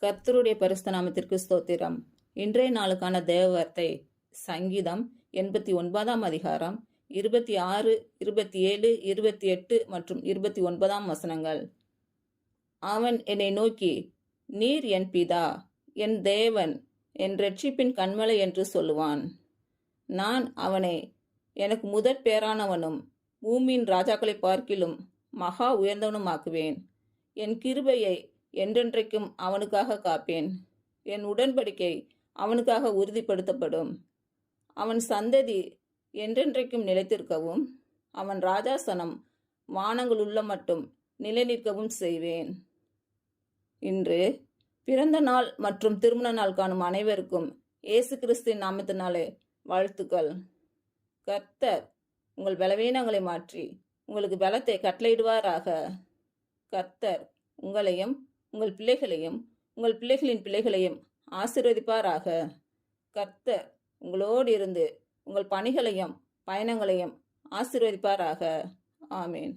கர்த்தருடைய பரிசுத்த நாமத்திற்கு ஸ்தோத்திரம். இன்றைய நாளுக்கான தேவ வார்த்தை சங்கீதம் 89ஆம் அதிகாரம் 26, 27, 28 மற்றும் 29ஆம் வசனங்கள். அவன் என்னை நோக்கி, நீர் என் பிதா, என் தேவன், என் இரட்சிப்பின் கன்மலை என்று சொல்லுவான். நான் அவனை எனக்கு முதற் பேரானவனும் பூமியின் ராஜாக்களை பார்க்கிலும் மகா உயர்ந்தவனுமாக்குவேன். என் கிருபையை என்றென்றைக்கும் அவனுக்காக காப்பேன். என் உடன்படிக்கை அவனுக்காக உறுதிப்படுத்தப்படும். அவன் சந்ததி என்றென்றைக்கும் நிலைத்திருக்கவும் அவன் ராஜாசனம் வானங்களுள்ள மட்டும் நிலை நிற்கவும் செய்வேன். இன்று பிறந்த நாள் மற்றும் திருமண நாள் காணும் அனைவருக்கும் இயேசு கிறிஸ்துவின் நாமத்தினாலே வாழ்த்துக்கள். கர்த்தர் உங்கள் பலவீனங்களை மாற்றி உங்களுக்கு பலத்தை கட்டளையிடுவாராக. கர்த்தர் உங்களையும் உங்கள் பிள்ளைகளையும் உங்கள் பிள்ளைகளின் பிள்ளைகளையும் ஆசீர்வதிப்பாராக. கர்த்தர் உங்களோடு இருந்து உங்கள் பணிகளையும் பயணங்களையும் ஆசீர்வதிப்பாராக. ஆமேன்.